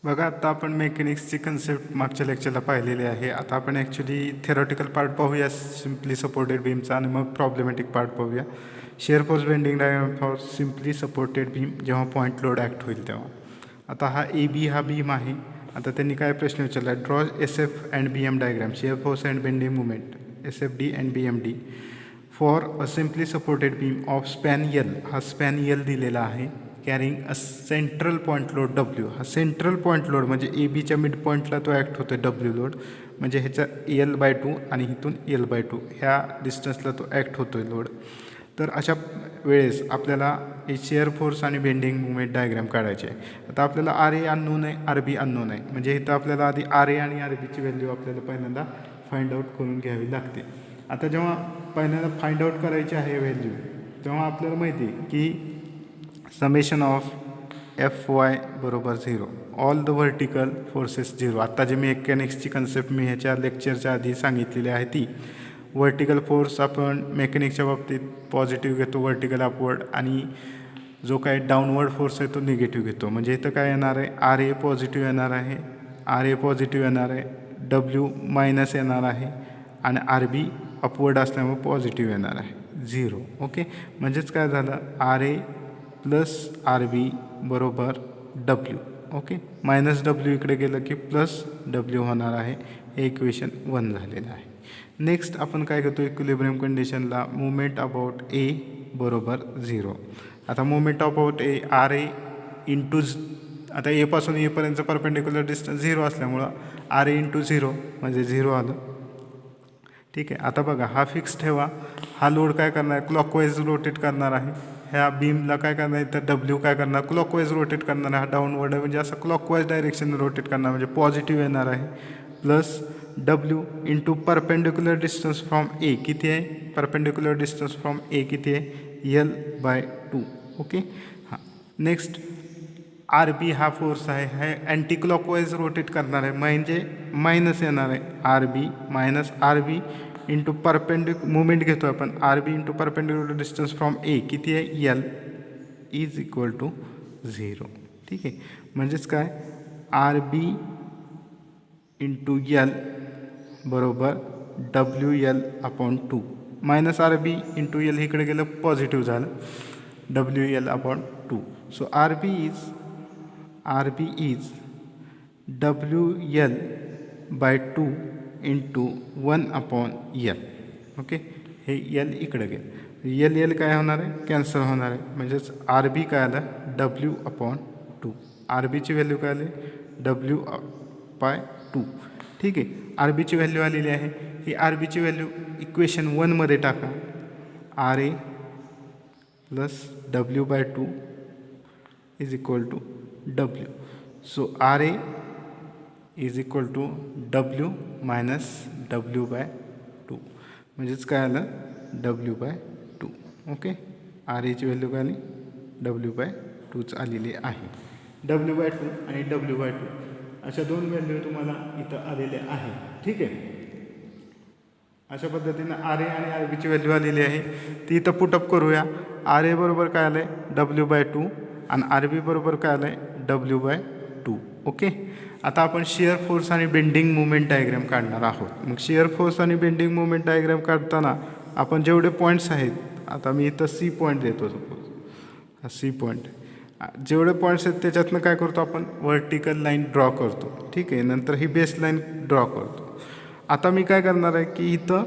बघा आता आपण मेकॅनिक्सची कन्सेप्ट मागच्या लेक्चरला पाहिलेली आहे. आता आपण ॲक्च्युली थेरॉटिकल पार्ट पाहूया सिम्पली सपोर्टेड बीमचा आणि मग प्रॉब्लेमॅटिक पार्ट पाहूया. Shear force bending diagram for simply supported beam जेव्हा पॉईंट लोड ॲक्ट होईल तेव्हा. आता हा ए बी हा बीम आहे. आता त्यांनी काय प्रश्न विचारला, draw S F and B M diagram shear force and bending movement S F D and B M D for a simply supported beam of span L. हा स्पॅन यल दिलेला आहे. Carrying a central point load W. हा central point load म्हणजे A बीच्या mid पॉईंटला तो act होतो W load, म्हणजे ह्याचा L/2 आणि इथून L/2 ह्या डिस्टन्सला तो ॲक्ट होतो आहे लोड. तर अशा वेळेस आपल्याला हे शिअर फोर्स आणि बेंडिंग मुवमेंट डायग्राम काढायचे आहे. आता आपल्याला आर ए अननोन आहे, आर बी अननोन आहे, म्हणजे इथं आपल्याला आधी आर ए आणि आर बीची व्हॅल्यू आपल्याला पहिल्यांदा फाइंड आउट करून घ्यावी लागते. आता जेव्हा पहिल्यांदा फाइंड आउट करायची आहे व्हॅल्यू, तेव्हा आपल्याला माहिती आहे की समेशन ऑफ एफ वाय बरोबर 0, ऑल द व्हर्टिकल फोर्सेस 0. आत्ता जे मेकॅनिक्सची कन्सेप्ट मी ह्याच्या लेक्चरच्या आधी सांगितलेली आहे ती व्हर्टिकल फोर्स आपण मेकॅनिक्सच्या बाबतीत पॉझिटिव्ह घेतो व्हर्टिकल अपवर्ड, आणि जो काही डाऊनवर्ड फोर्स आहे तो निगेटिव्ह घेतो. म्हणजे इथं काय येणार आहे, आर ए पॉझिटिव्ह येणार आहे, आर ए पॉझिटिव्ह येणार आहे, डब्ल्यू मायनस येणार आहे आणि आर बी अपवर्ड असल्यामुळे पॉझिटिव्ह येणार आहे 0. ओके, म्हणजेच काय झालं, R A plus R B बरोबर डब्ल्यू. ओके, मायनस डब्ल्यू इकडे गेलं की प्लस डब्ल्यू होणार आहे. हे इक्वेशन 1 झालेलं आहे. नेक्स्ट आपण काय करतो, इक्विलिब्रियम कंडिशनला मुवमेंट अबाउट ए बरोबर 0. आता movement about A R A into, आता एपासून एपर्यंतचं परपेंडिक्युलर डिस्टन्स 0 असल्यामुळं आर ए इंटू 0 म्हणजे 0 आलं. ठीक आहे, आता बघा हा फिक्स ठेवा. हा लोड काय करणार आहे, क्लॉकवाईज रोटेट करणार आहे. ह्या बीमला काय करणार आहे, तर डब्ल्यू काय करणार, क्लॉकवाईज रोटेट करणार आहे. हा डाऊनवर्ड आहे म्हणजे असं क्लॉकवाईज डायरेक्शन रोटेट करणार, म्हणजे पॉझिटिव्ह येणार आहे. Plus W into perpendicular distance from A किती आहे, परपेंडिक्युलर डिस्टन्स फ्रॉम ए किती आहे, L/2. ओके, हां. नेक्स्ट आर बी हा फोर्स आहे, हे अँटी क्लॉकवाईज रोटेट करणार आहे म्हणजे मायनस येणार आहे. R B minus R B into movement घेतो आपण, R B into perpendicular distance from A किती आहे, L इज इक्वल टू 0. ठीक आहे, म्हणजेच काय, आर बी इंटू L बरोबर WL/2. Minus R B into L इकडे गेलं पॉझिटिव्ह झालं, WL/2. So R B is WL/2 into 1/L. Okay, हे L इकडे गेलं, L काय होणार आहे, कॅन्सल होणार आहे. म्हणजेच आर बी काय आलं, W/2. आर बीची व्हॅल्यू काय आली, W/2. ठीक आहे, आर बीची व्हॅल्यू आलेली आहे. ही आर बीची व्हॅल्यू इक्वेशन 1मध्ये टाका, R A plus W/2 is equal to W. So R A is equal to W minus W/2, म्हणजेच काय आलं, W/2. ओके, आर एची व्हॅल्यू काय आली, W/2च आलेली आहे. W/2 आणि W/2 अशा दोन व्हॅल्यू तुम्हाला इथं आलेल्या आहे. ठीक आहे, अशा पद्धतीनं आर ए आणि आर बीची व्हॅल्यू आलेली आहे, ती इथं पुटअप करूया. आर ए बरोबर काय आलं आहे, W/2 आणि आर बी बरोबर काय आलं आहे, W/2. ओके, आता आपण शिअर फोर्स आणि बेंडिंग मुवमेंट डायग्राम काढणार आहोत. मग शिअर फोर्स आणि बेंडिंग मुवमेंट डायग्राम काढताना आपण जेवढे पॉईंट्स आहेत, आता मी इथं सी पॉईंट देतो, सपोज हा सी पॉईंट, जेवढे पॉईंट्स आहेत त्याच्यातनं काय करतो आपण, व्हर्टिकल लाईन ड्रॉ करतो. ठीक आहे, नंतर ही बेस लाईन ड्रॉ करतो. आता मी काय करणार आहे की इथं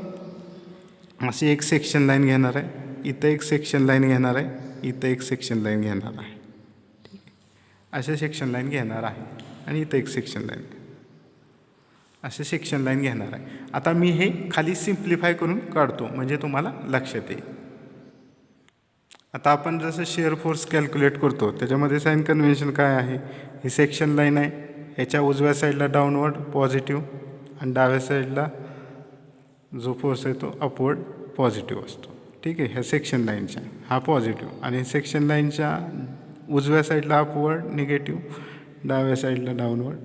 अशी एक सेक्शन लाईन घेणार आहे, इथं एक सेक्शन लाईन घेणार आहे, इथं एक सेक्शन लाईन घेणार आहे. ठीक आहे, असे सेक्शन लाईन घेणार आहे आणि इथं एक सेक्शन लाईन, असे सेक्शन लाईन घेणार आहे. आता मी हे खाली सिम्प्लिफाय करून काढतो म्हणजे तुम्हाला लक्षात येईल. आता आपण जसं शिअर फोर्स कॅल्क्युलेट करतो त्याच्यामध्ये साइन कन्व्हेन्शन काय आहे, ही सेक्शन लाईन आहे, ह्याच्या उजव्या साईडला डाऊनवर्ड पॉझिटिव्ह आणि डाव्या साईडला जो फोर्स आहे तो अपवर्ड पॉझिटिव्ह असतो. ठीक आहे, ह्या सेक्शन लाईनच्या हा पॉझिटिव्ह आणि सेक्शन लाईनच्या उजव्या साईडला अपवर्ड निगेटिव्ह, डाव्या साईडला डाऊनवर्ड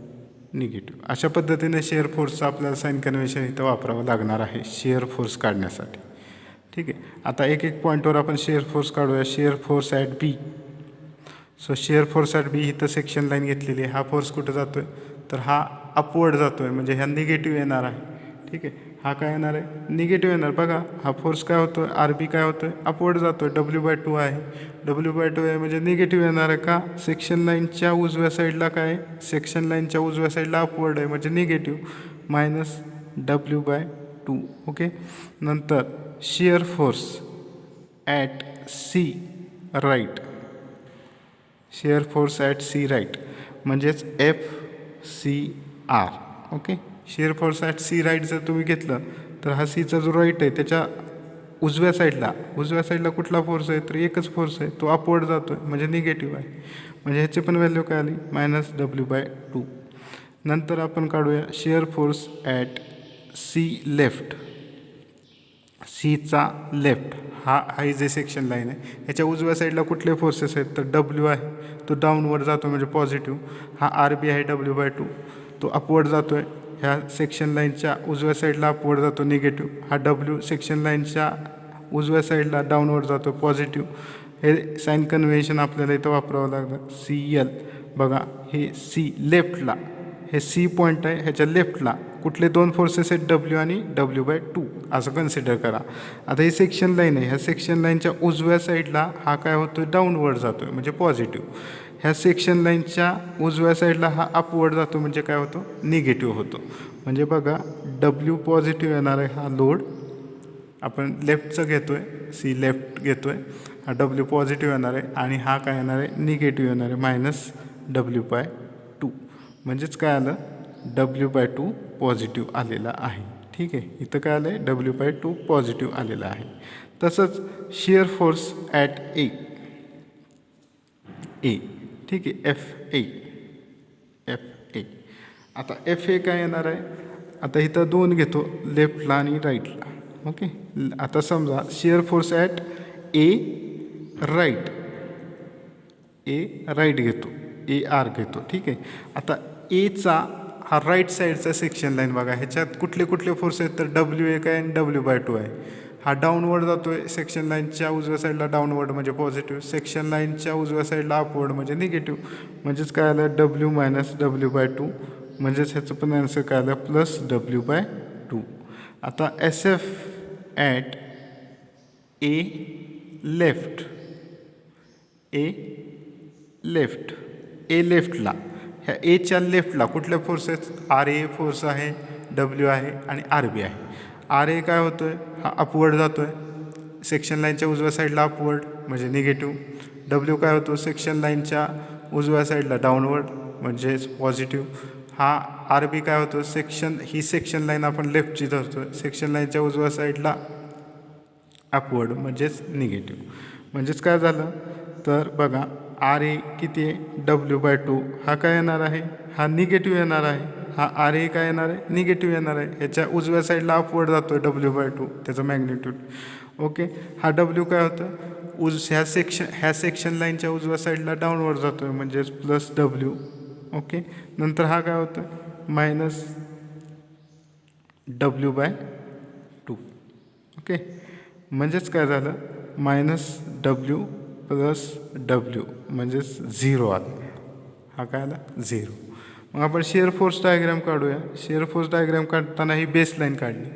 निगेटिव्ह. अशा पद्धतीने शिअर फोर्सचं आपल्याला साइन कन्व्हेन्शन इथं वापरावं लागणार आहे शिअर फोर्स काढण्यासाठी. ठीक आहे, आता एक एक पॉईंटवर आपण शिअर फोर्स काढूया. Shear force at B, so shear force at B इथं सेक्शन लाईन घेतलेली आहे. हा फोर्स कुठं जातो आहे तर हा अपवर्ड जातो आहे, म्हणजे ह्या निगेटिव्ह येणार आहे. ठीक आहे, हा काय येणार आहे निगेटिव्ह येणार. बघा हा फोर्स काय होतो आहे आर बी काय होतो आहे अपवर्ड जातो आहे. W/2 आहे, W/2 आहे म्हणजे निगेटिव्ह येणार आहे. का सेक्शन लाईनच्या उजव्या साईडला काय सेक्शन लाईनच्या उजव्या साईडला अपवर्ड आहे म्हणजे निगेटिव्ह -W/2. ओके, नंतर shear force at C right, shear force at C right म्हणजेच FCR. Okay, shear force at C right जर तुम्ही घेतलं तर हा सीचा जो राईट आहे त्याच्या उजव्या साईडला कुठला फोर्स आहे तर एकच फोर्स आहे, तो अपवर्ड जातो आहे म्हणजे निगेटिव्ह आहे. म्हणजे ह्याची पण व्हॅल्यू काय आली -W/2. नंतर आपण काढूया shear force at C left, सीचा लेफ्ट हा जे सेक्शन लाईन आहे ह्याच्या उजव्या साईडला कुठले फोर्सेस आहेत तर W आहे, तो डाऊनवर्ड जातो म्हणजे पॉझिटिव्ह. हा RB आहे W/2, तो अपवर्ड जातो आहे. ह्या सेक्शन लाईनच्या उजव्या साईडला अपवर्ड जातो निगेटिव्ह. हा W सेक्शन लाईनच्या उजव्या साईडला डाऊनवर्ड जातो पॉझिटिव्ह. हे साईन कन्व्हेन्शन आपल्याला इथं वापरावं लागलं. CL बघा हे C लेफ्टला, हे C पॉईंट आहे ह्याच्या लेफ्टला कुठले दोन फोर्सेस आहेत W आणि W/2 असं कन्सिडर करा. आता ही सेक्शन लाईन आहे, ह्या सेक्शन लाईनच्या उजव्या साईडला हा काय होतो डाऊनवर्ड जातो आहे म्हणजे पॉझिटिव्ह. ह्या सेक्शन लाईनच्या उजव्या साईडला हा अपवर्ड जातो म्हणजे काय होतो निगेटिव्ह होतो. म्हणजे बघा W पॉझिटिव्ह येणार आहे, हा लोड आपण लेफ्टचं घेतो आहे, C लेफ्ट घेतो आहे, हा W पॉझिटिव्ह येणार आहे आणि हा काय येणार आहे निगेटिव्ह येणार आहे -W/2. म्हणजेच काय आलं W/2 पॉझिटिव्ह आलेला आहे. ठीक आहे, इथं काय आलं आहे W/2 पॉझिटिव्ह आलेला आहे. तसंच शिअर फोर्स ॲट ए, ठीक आहे FA. आता FA काय येणार आहे, आता इथं दोन घेतो लेफ्टला आणि राईटला. ओके, आता समजा shear force at A right घेतो, AR घेतो. ठीक आहे, आता एचा हा राईट साईडचा सेक्शन लाईन बघा, ह्याच्यात कुठले फोर्स आहेत तर W1 आहे आणि W/2 आहे. हा डाऊनवर्ड जातो आहे सेक्शन लाईनच्या उजव्या साईडला डाऊनवर्ड म्हणजे पॉझिटिव्ह, सेक्शन लाईनच्या उजव्या साईडला अपवर्ड म्हणजे निगेटिव्ह. म्हणजेच काय आलं W - W/2 म्हणजेच ह्याचं पण आन्सर काय आलं +W/2. आता SF ॲट ए लेफ्टला, ह्या एच्या लेफ्टला कुठल्या फोर्स आहेत RA फोर्स आहे, W आहे आणि RB आहे. RA काय होतो आहे हा अपवर्ड जातो आहे सेक्शन लाईनच्या उजव्या साईडला अपवर्ड म्हणजे निगेटिव्ह. W काय होतो सेक्शन लाईनच्या उजव्या साईडला डाऊनवर्ड म्हणजेच पॉझिटिव्ह. हा RB काय होतो ही सेक्शन लाईन आपण लेफ्टची धरतो आहे, सेक्शन लाईनच्या उजव्या साईडला अपवर्ड म्हणजेच निगेटिव्ह. म्हणजेच काय झालं तर बघा RA किती आहे W/2, हा काय येणार आहे हा निगेटिव्ह येणार आहे. हा RA काय येणार आहे निगेटिव्ह येणार आहे, ह्याच्या उजव्या साईडला अपवर्ड जातो आहे W/2 त्याचं मॅग्निट्यूड. ओके, हा W काय होतं ह्या सेक्शन लाईनच्या उजव्या साईडला डाऊनवर्ड जातो आहे म्हणजेच +W. ओके, नंतर हा काय होतं -W/2. ओके, म्हणजेच काय झालं -W + W म्हणजेच 0 आलं. हा काय आला 0. मग आपण शिअर फोर्स डायग्राम काढूया. शिअर फोर्स डायग्राम काढताना ही बेस लाईन काढली.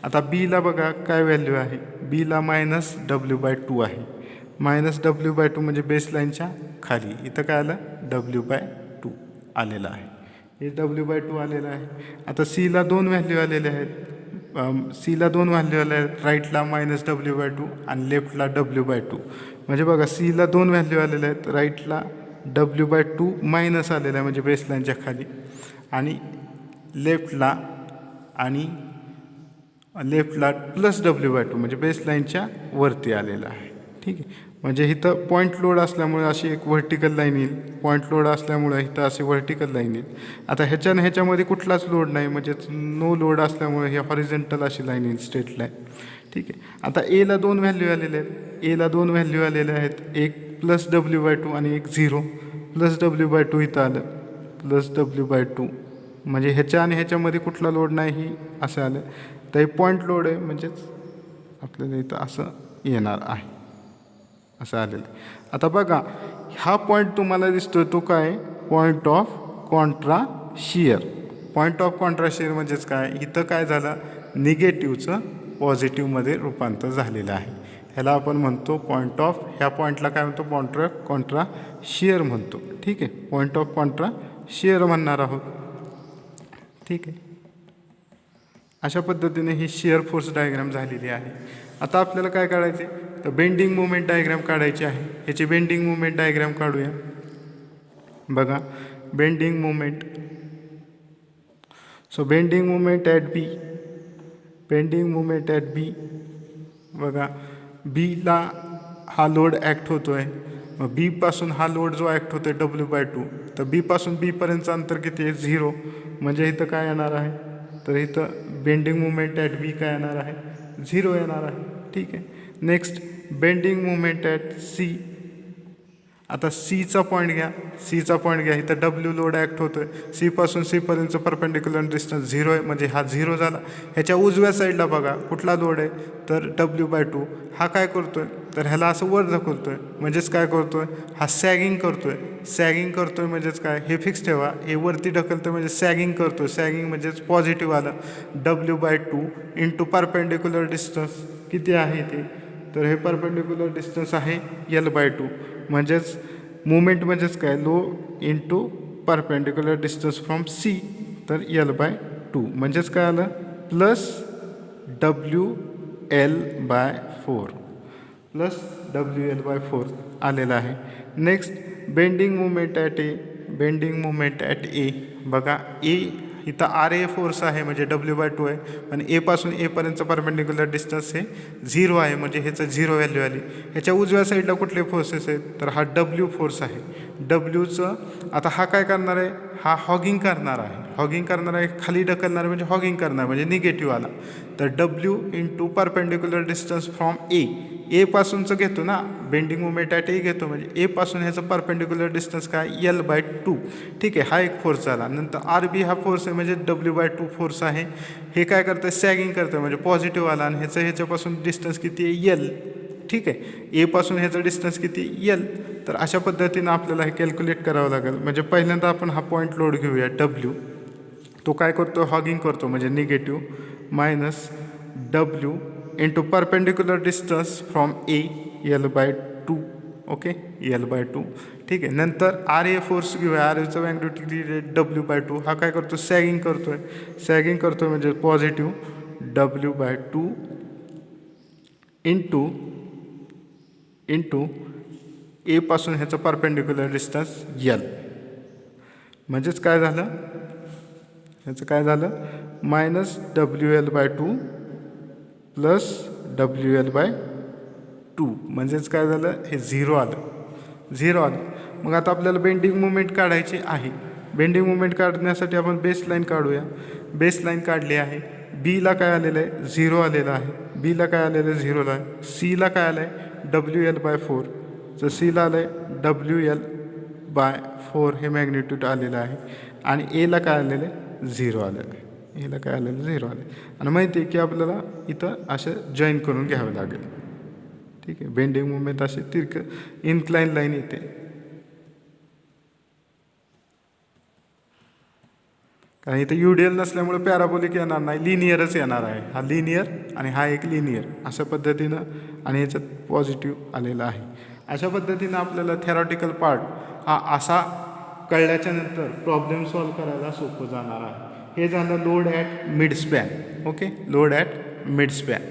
आता बीला बघा काय व्हॅल्यू आहे, बीला -W/2 आहे. -W/2 म्हणजे बेस लाईनच्या खाली, इथं काय आलं W/2 आलेलं आहे, हे W/2 आलेलं आहे. आता सीला दोन व्हॅल्यू आलेले आहेत, राईटला -W/2 आणि लेफ्टला W/2. म्हणजे बघा सीला दोन व्हॅल्यू आलेल्या आहेत, राईटला W/2 मायनस आलेला आहे म्हणजे बेसलाईनच्या खाली, आणि लेफ्टला +W/2 म्हणजे बेसलाईनच्या वरती आलेला आहे. ठीक आहे, म्हणजे इथं पॉईंट लोड असल्यामुळे अशी एक व्हर्टिकल लाईन येईल, पॉईंट लोड असल्यामुळे इथं अशी व्हर्टिकल लाईन येईल. आता ह्याच्यामध्ये कुठलाच लोड नाही म्हणजेच नो लोड असल्यामुळे हे हॉरिझॉन्टल अशी लाईन येईल, स्ट्रेट लाईन. ठीक आहे, आता एला दोन व्हॅल्यू आलेले आहेत, एक +W/2 आणि एक 0. +W/2 इथं आलं, +W/2 म्हणजे ह्याच्या आणि ह्याच्यामध्ये कुठला लोड नाही असं आलं, तर हे पॉईंट लोड आहे म्हणजेच आपल्याला इथं असं येणार आहे, असं आलेलं आहे. आता बघा हा पॉईंट तुम्हाला दिसतोय तो काय, point of Contra shear. Point of Contra shear म्हणजेच काय, इथं काय झालं, निगेटिव्हचं पॉझिटिव्हमध्ये रूपांतर झालेलं आहे. ह्याला आपण म्हणतो पॉईंट ऑफ, ह्या पॉईंटला काय म्हणतो, कॉन्ट्रा शिअर म्हणतो. ठीक आहे, पॉईंट ऑफ कॉन्ट्रा शिअर म्हणणार आहोत. ठीक आहे, अशा पद्धतीने ही शिअर फोर्स डायग्राम झालेली आहे. आता आपल्याला काय काढायचे, तर बेंडिंग मुवमेंट डायग्राम काढायची आहे. ह्याची बेंडिंग मुवमेंट डायग्राम काढूया. बघा, bending movement. So bending movement at B, bending movement at B. बघा, बीला हा लोड ॲक्ट होतो आहे. मग बीपासून हा लोड जो ॲक्ट होतो आहे W/2, तर बीपासून बीपर्यंतचं अंतर किती आहे, 0. म्हणजे इथं काय येणार आहे, तर इथं बेंडिंग मुवमेंट ॲट बी काय येणार आहे, 0 येणार आहे. ठीक आहे. Next bending movement at C. आता सीचा पॉईंट घ्या, सीचा पॉईंट घ्या. इथं W लोड ॲक्ट होतो आहे. सीपासून सीपर्यंतचं परपेंडिक्युलर डिस्टन्स 0 आहे, म्हणजे हा 0 झाला. ह्याच्या उजव्या साईडला बघा कुठला लोड आहे, तर W/2. हा काय करतो आहे, तर ह्याला असं वर ढकलतो आहे. म्हणजेच काय करतो आहे, हा सॅगिंग करतो आहे. सॅगिंग करतो आहे म्हणजेच काय, हे फिक्स ठेवा, हे वरती ढकलतो म्हणजे सॅगिंग करतो आहे. सॅगिंग म्हणजेच पॉझिटिव्ह आलं. W/2 इंटू परपेंडिक्युलर डिस्टन्स किती आहे ते, तर हे परपेंडिक्युलर डिस्टन्स आहे L/2. म्हणजेच मुवमेंट म्हणजेच काय, load into perpendicular distance from C, तर L/2. म्हणजेच काय आलं, प्लस WL/4, प्लस WL/4 आलेलं आहे. Next bending movement at A, bending movement at A. बघा, ए इथं RA फोर्स आहे म्हणजे W/2 आहे. आणि एपासून एपर्यंतचं परपेंडिक्युलर डिस्टन्स हे 0 आहे, म्हणजे ह्याचं 0 व्हॅल्यू आली. ह्याच्या उजव्या साईडला कुठले फोर्सेस आहेत, तर हा W फोर्स आहे. Wचं आता हा काय करणार आहे, हा हॉगिंग करणार आहे. हॉगिंग करणार आहे, खाली ढकलणार म्हणजे हॉगिंग करणार, म्हणजे निगेटिव्ह आला. तर W into perpendicular distance from A, एपासूनचं घेतो ना, बेंडिंग मुवमेंट ॲट ए घेतो, म्हणजे एपासून ह्याचं परपेंडिक्युलर डिस्टन्स काय, L/2. ठीक आहे, हा एक फोर्स आला. नंतर RB हा फोर्स आहे, म्हणजे W/2 फोर्स आहे. हे काय करतं, सॅगिंग करतं, म्हणजे पॉझिटिव्ह आला. आणि ह्याच्यापासून डिस्टन्स किती आहे, L. ठीक आहे, एपासून ह्याचं डिस्टन्स किती, L. तर अशा पद्धतीनं आपल्याला हे कॅल्क्युलेट करावं लागेल. म्हणजे पहिल्यांदा आपण हा पॉईंट लोड घेऊया W. तो काय करतो, हॉगिंग करतो, म्हणजे negative, minus W into perpendicular distance from A, L/2. Okay, L/2. ठीक आहे. नंतर RA फोर्स घेऊया. RAचं मॅग्नेटिक W/2. हा काय करतो, सॅगिंग करतो आहे. सॅगिंग करतो आहे म्हणजे पॉझिटिव्ह, W/2 इंटू एपासून ह्याचं परपेंडिक्युलर डिस्टन्स L. म्हणजेच काय झालं, ह्याचं काय झालं, मायनस WL/2 प्लस WL/2. म्हणजेच काय झालं, हे 0 आलं, 0 आलं. मग आता आपल्याला बेंडिंग मुवमेंट काढायची आहे. बेंडिंग मुवमेंट काढण्यासाठी आपण बेसलाईन काढूया. बेसलाईन काढली आहे. बीला काय आलेलं आहे, 0 आलेलं आहे. बीला काय आलेलं आहे, 0 आहे. सीला काय आलं आहे, WL/4. तर सीला आलं आहे WL/4, हे मॅग्निट्यूड आलेलं आहे. आणि एला काय आलेलं आहे, 0 आलेलं आहे. याला काय आलेलं, 0 आले. आणि माहिती आहे की आपल्याला इथं असं जॉईन करून घ्यावं लागेल. ठीक आहे, बेंडिंग मुवमेंट अशी इन्क्लाइन लाईन येते. कारण इथं UDL नसल्यामुळे पॅराबोलिक येणार नाही, लिनियरच येणार आहे. हा लिनियर आणि हा एक लिनियर, अशा पद्धतीनं. आणि याच्यात पॉझिटिव्ह आलेला आहे. अशा पद्धतीनं आपल्याला थेरॉटिकल पार्ट हा असा कळल्याच्या नंतर प्रॉब्लेम सॉल्व करायला सोपं जाणार आहे. हे झालं load at mid span. Okay, load at mid span.